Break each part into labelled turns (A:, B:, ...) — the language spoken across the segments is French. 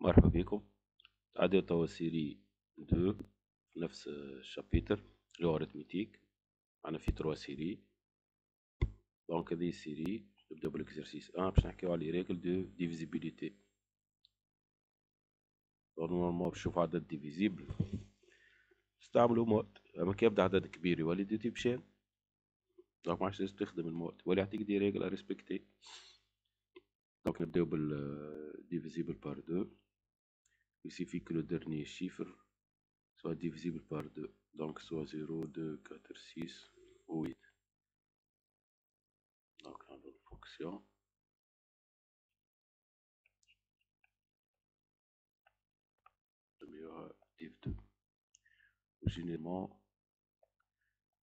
A: مرحبا بكم. عادة توا سيري 2 في نفس الشابيتر اللي هو اريثميتيك. معنا في 3 سيري. دونك هذه السيري نبداو بالاكزرسيس 1 باش نحكيو على لي ريغل دو ديفيزيبيليتي. نورمالمون باش نشوفو عدد ديفيزيبل نستعملو مود، اما كي يبدا عدد كبير يولي دو تيب شين، دونك معادش لازم تخدم المود، يولي يعطيك دي ريغل ا ريسبكتي. دونك نبداو بال ديفيزيبل بار 2. Il suffit que le dernier chiffre soit divisible par 2. Donc soit 0, 2, 4, 6 ou 8. Donc on a une fonction. div 2. Généralement,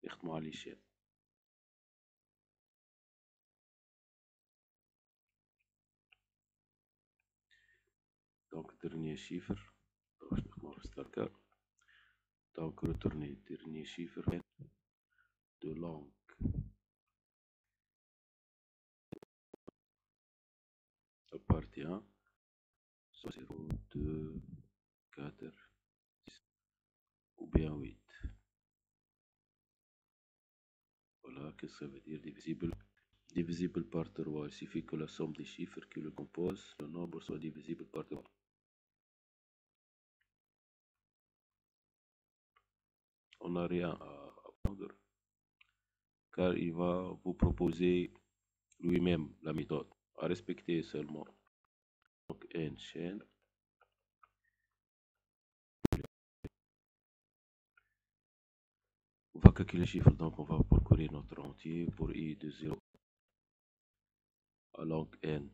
A: يخدموا على l'échelle. Donc dernier chiffre. Donc retourner dernier chiffre de langue. Partie 1. Soit 0, 2, 4, 6 ou bien 8. Voilà, qu'est-ce que ça veut dire divisible? Divisible par 3, il suffit que la somme des chiffres qui le composent, le nombre soit divisible par 3. On n'a rien à apprendre, car il va vous proposer lui-même la méthode à respecter seulement. Donc n chaîne. On va calculer les chiffres, donc on va parcourir notre entier pour i de 0 à log n.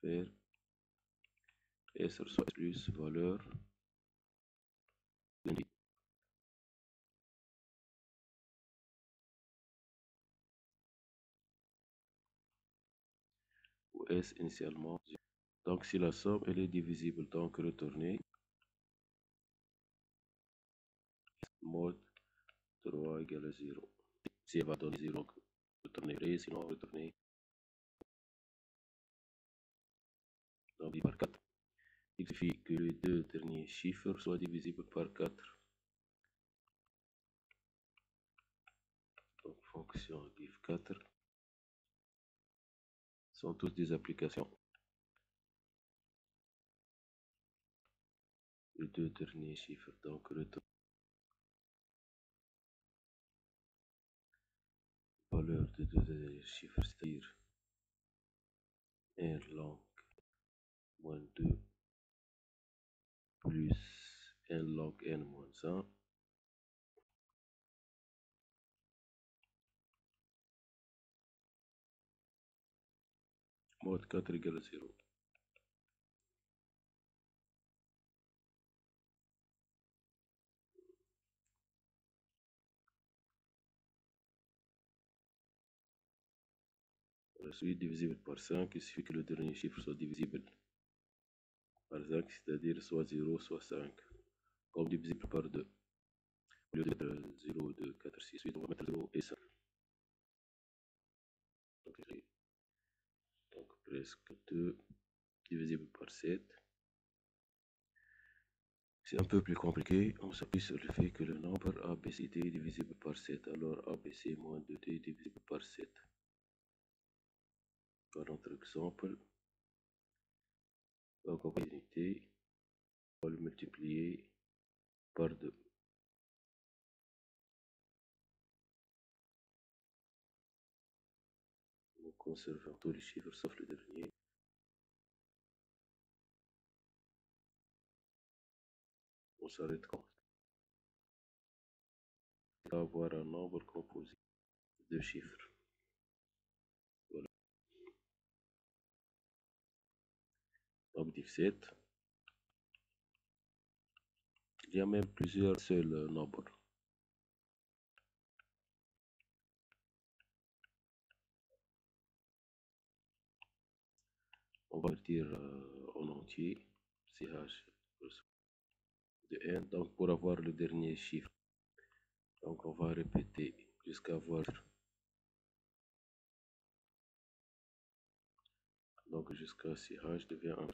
A: Faire s reçoit plus valeur ou s initialement. Donc si la somme elle est divisible, donc retourner mode 3 égale à 0. Si elle va donner 0, retourner, sinon retourner donc par 4. Il suffit que les deux derniers chiffres soient divisibles par 4. Donc fonction div4 sont tous des applications. Les deux derniers chiffres, donc retour valeur de deux derniers chiffres, c'est-à-dire n log moins 2 plus n log n moins 1. Mode 4 égale à 0. La suite divisible par 5, il suffit que le dernier chiffre soit divisible par 5, c'est-à-dire soit 0, soit 5. Comme divisible par 2. Au lieu d'être 0, 2, 4, 6, 8, on va mettre 0 et 5. Donc presque 2 divisible par 7. C'est un peu plus compliqué, on s'appuie sur le fait que le nombre ABCD est divisible par 7. Alors ABC moins 2D est divisible par 7. Par notre exemple, donc on va l'unité, on va le multiplier par 2. En conservant tous les chiffres sauf le dernier. On s'arrête quand on va avoir un nombre composé de chiffres. Voilà. Donc div 7. Il y a même plusieurs seuls nombres. On va le dire en entier, CH de n, donc pour avoir le dernier chiffre. Donc on va répéter jusqu'à avoir Donc jusqu'à si h devient 1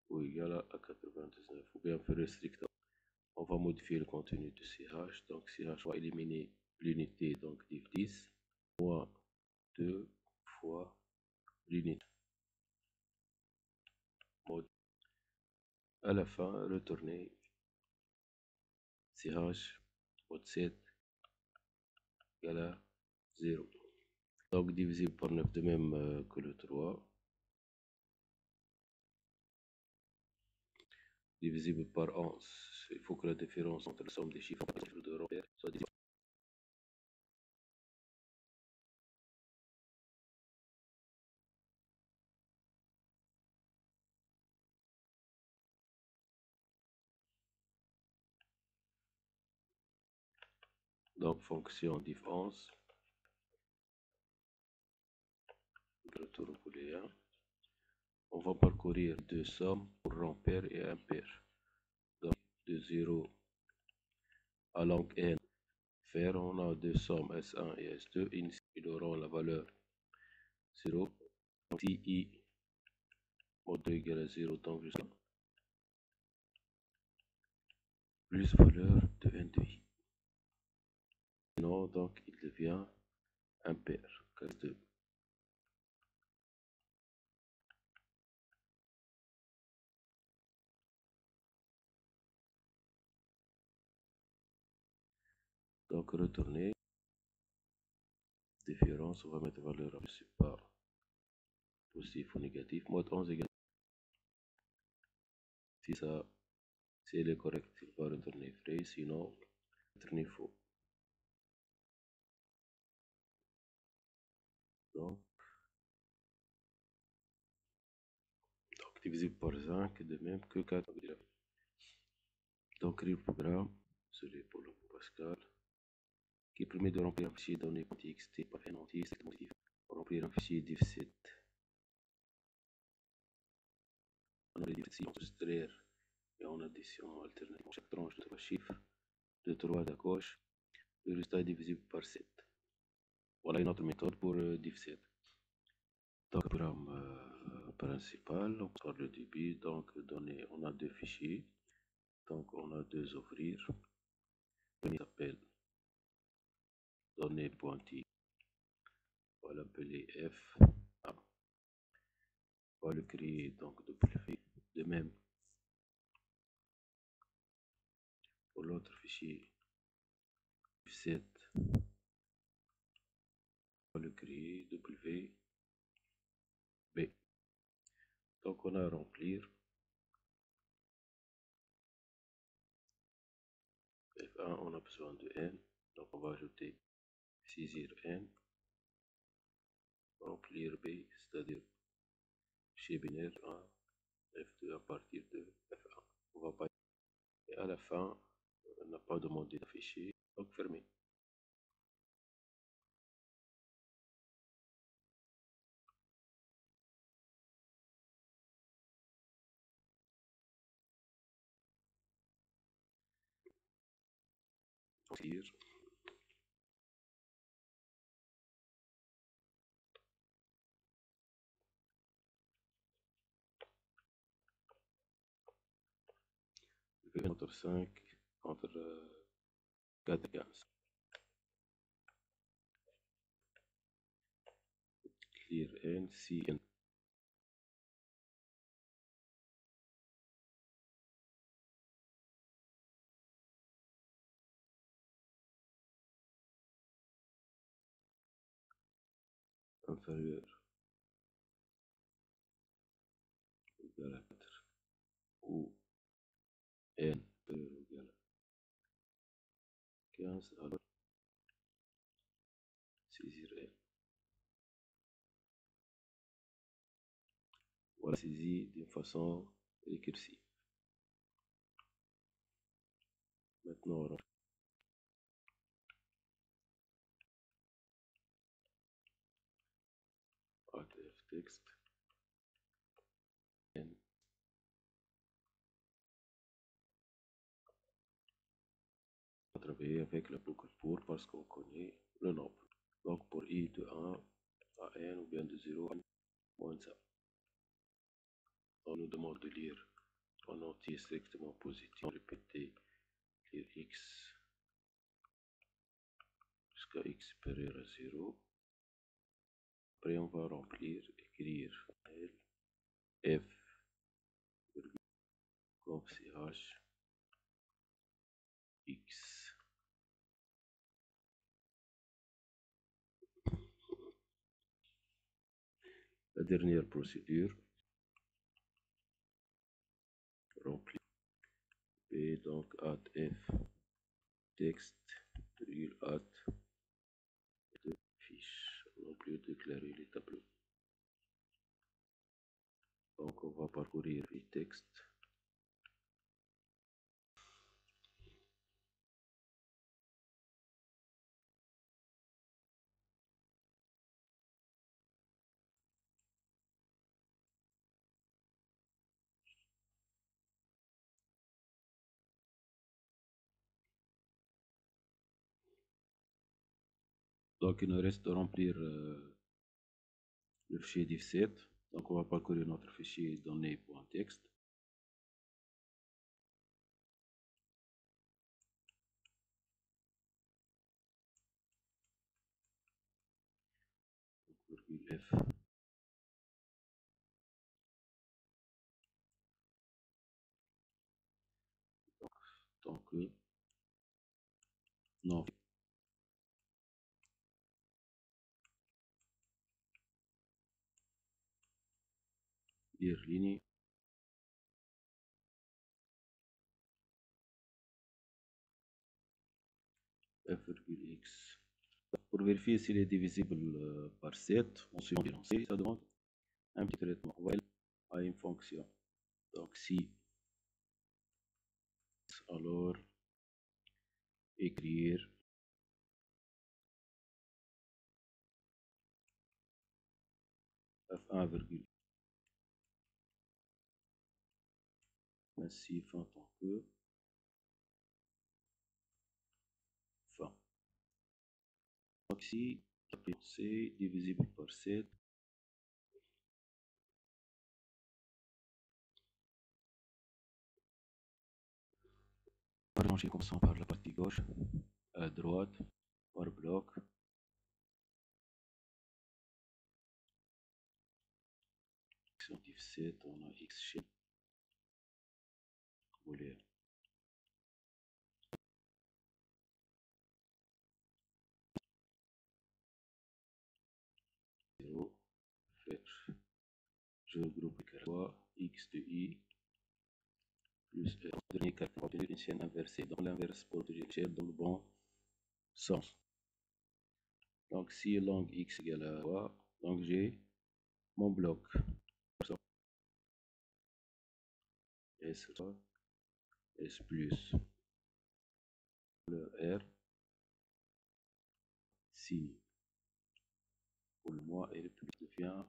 A: ou égal à 99, ou bien plus strict. On va modifier le contenu de CH. Donc CH va éliminer l'unité, donc div 10, moins 2 fois l'unité. À la fin, retourner CH mode 7 égale à 0. Donc divisible par 9 de même que le 3. Divisible par 11. Il faut que la différence entre la somme des chiffres de repère soit divisible. Donc fonction div 11. Retour booléen. On va parcourir deux sommes pour repère et impair. Donc de 0 à longue n. Faire, on a deux sommes S1 et S2. Ils auront la valeur 0. Si I mode 2 égale à 0, donc jusqu'à plus valeur de n de I. Sinon, donc il devient impair. Case 2. Donc retourner. Différence, on va mettre valeur, je ne sais pas, positif ou négatif. Mode 11 égale. Si ça, si elle est correcte, il va retourner vrai, sinon, retourner faux. Donc, divisé par 5, de même que 4. Donc, le programme, celui pour le Pascal, qui permet de remplir un fichier donné txt par un entier, c'est motif. Remplir un fichier div7. On a les div7 on soustraire et en addition alternative chaque tranche de 3 chiffres, de 3 à gauche, le résultat est divisible par 7. Voilà une autre méthode pour div7. Donc, le programme principal, on sort le débit, donc donné, on a deux fichiers, donc on a deux ouvrir. Le premier s'appelle données pointy, on va l'appeler F. On va le créer donc W. De même, pour l'autre fichier F7, on va le créer WB. Donc on a à remplir F1, on a besoin de N, donc on va ajouter saisir N, remplir B, c'est-à-dire chez binaire 1, F2 à partir de F1. On va pas. Et à la fin, on n'a pas demandé d'afficher, donc fermé. Sortir. Entre 5, entre 4 et 15. Clear N, C, N. Inférieur égal à 4 ou N inférieur égal à 15, alors saisir N. Voilà saisi d'une façon récursive. Maintenant, on Alt F texte N. On va travailler avec la boucle pour parce qu'on connaît le nombre. Donc pour I de 1 à N ou bien de 0 à moins ça. On nous demande de lire en entier strictement positif. Répéter, lire x jusqu'à x supérieur à 0. Après, on va remplir, écrire L, F, comme CH, X. La dernière procédure, remplir. Et donc, add F, texte, real add, de fiche, non plus déclarer les tableaux. Donc, on va parcourir les textes. Donc, il nous reste de remplir le fichier div7. Donc, on va parcourir notre fichier données.txt. F. Donc, non, lire ligne. F,x. Pour vérifier s'il est divisible par 7, on suit l'énoncé, ça demande un petit traitement while à une fonction. Donc si, alors écrire f1, massif en tant que fin. Donc ici, c'est divisible par 7. On va ranger comme ça par la partie gauche, à droite, par bloc. Sur div 7, on a x chez booléen. Faire. Je regroupe x de i plus le dernier caractère obtenu une chaîne inversée. Dans l'inverse pour l'échelle dans le bon sens. Donc si long x égale à 3, donc j'ai mon bloc. S3, S plus le R signe. Pour le mois et le public devient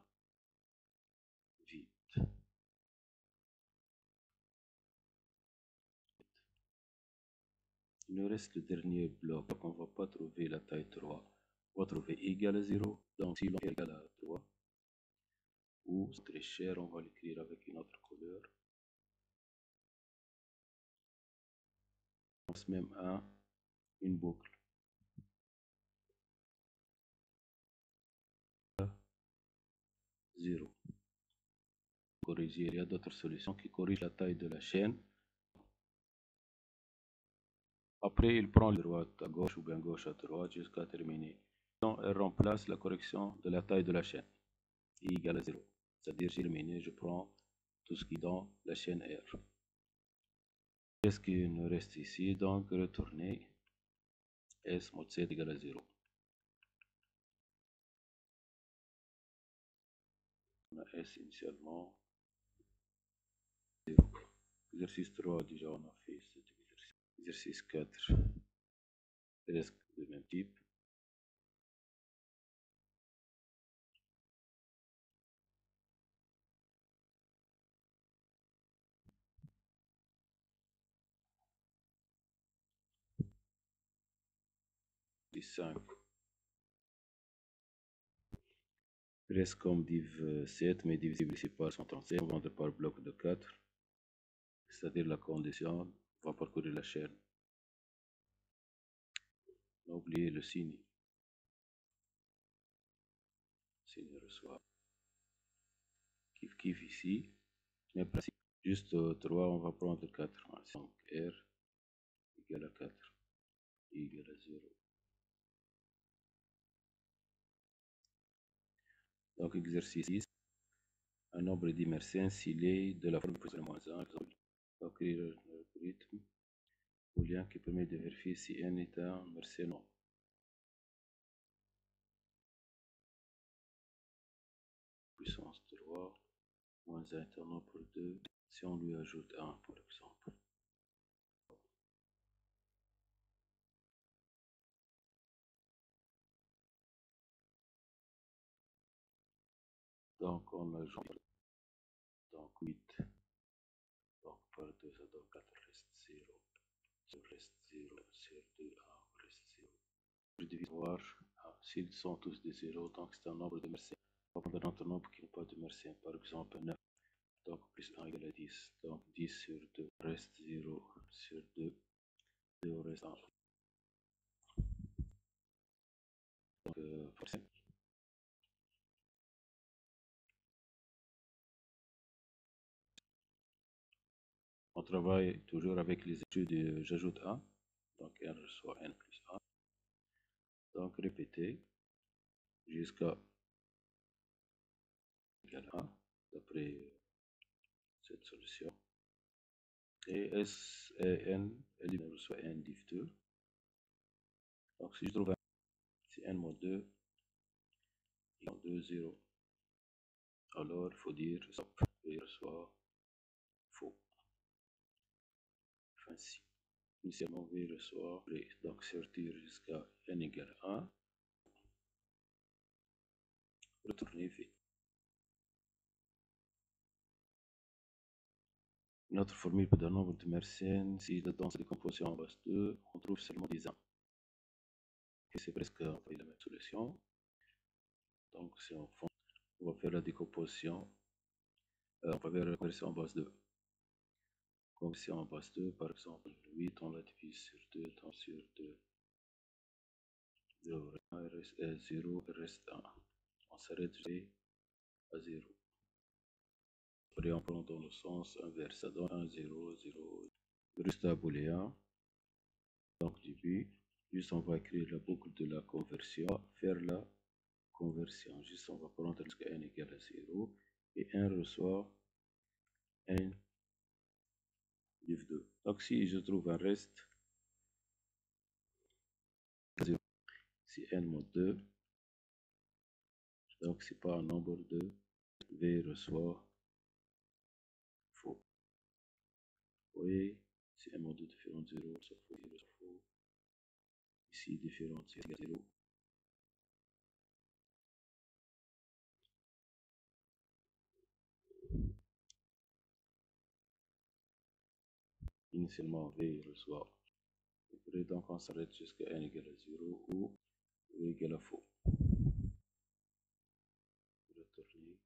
A: vide. Il nous reste le dernier bloc. Donc on ne va pas trouver la taille 3. On va trouver égal à 0. Donc si long est égal à 3, ou c'est très cher, on va l'écrire avec une autre couleur. On passe même à une boucle. 0. Corriger, il y a d'autres solutions qui corrigent la taille de la chaîne. Après, il prend la droite à gauche ou bien gauche à droite jusqu'à terminer. Donc, elle remplace la correction de la taille de la chaîne. I égale à 0. C'est-à-dire, j'ai terminé, je prends tout ce qui est dans la chaîne R. Qu'est-ce qui nous reste ici? Donc, retourner S mod 7 égale à 0. On a S initialement 0. Exercice 3, déjà on a fait cet exercice. Exercice 4, presque du même type. Exercice 5. reste comme div 7, mais divisible ici par 137, on va par bloc de 4, c'est-à-dire la condition va parcourir la chaîne. N'oubliez le signe. Signe reçoit. Kiff ici. Mais principe, juste 3, on va prendre 4. Donc R égale à 4, égale à 0. Donc exercice 6. Un nombre d'immersions s'il est de la forme plus ou moins 1. Donc l'algorithme booléen qui permet de vérifier si n est un Mersenne non. Puissance 3 moins 1 est un nombre 2 si on lui ajoute 1 par exemple. Donc on ajoute donc 8 donc par 2 ça donne 4 reste 0 reste 0 sur 2 1 reste 0. Je divise voir s'ils sont tous des 0 donc c'est un nombre de Mersenne. On va prendre un autre nombre qui n'a pas de Mersenne par exemple 9. Donc plus 1 égale à 10. Donc 10 sur 2 reste 0 sur 2. 0 reste 1. Donc on travaille toujours avec les études. J'ajoute 1. Donc n reçoit n plus 1. Donc répéter jusqu'à égal 1 d'après cette solution. Et S et n, elle reçoit n div 2. Donc si je trouve si n moins 2 égale 2, 0, alors il faut dire stop et il reçoit faux. Enfin si. Initialement v reçoit vrai. Donc sortir jusqu'à n égale 1. Retourner v. Notre formule d'un nombre de Mersenne, si la danse de décomposition en base 2, on trouve seulement des 1. Et c'est presque la même solution. Donc si on va faire la décomposition, on va faire la conversion en base 2. Conversion en base 2, par exemple, 8, on la divise sur 2, tant sur 2. 0, il reste 1. On s'arrête à 0. Après, on prend dans le sens inverse, ça donne 1, 0, 0. Le résultat booléen. Donc, début, juste on va créer la boucle de la conversion, faire la conversion. Juste on va prendre jusqu'à n égale à 0 et 1 reçoit n div 2. Donc, si je trouve un reste, 0, si n moins 2, donc c'est pas un nombre de v reçoit faux. Oui, si n moins 2 différent de 0, ça faut dire faux. Ici, différent de 0. Initialement, v reçoit. Et donc, on s'arrête jusqu'à n égale à 0 ou v égale à faux. Retourner.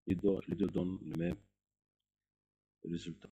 A: Les deux donnent le même résultat.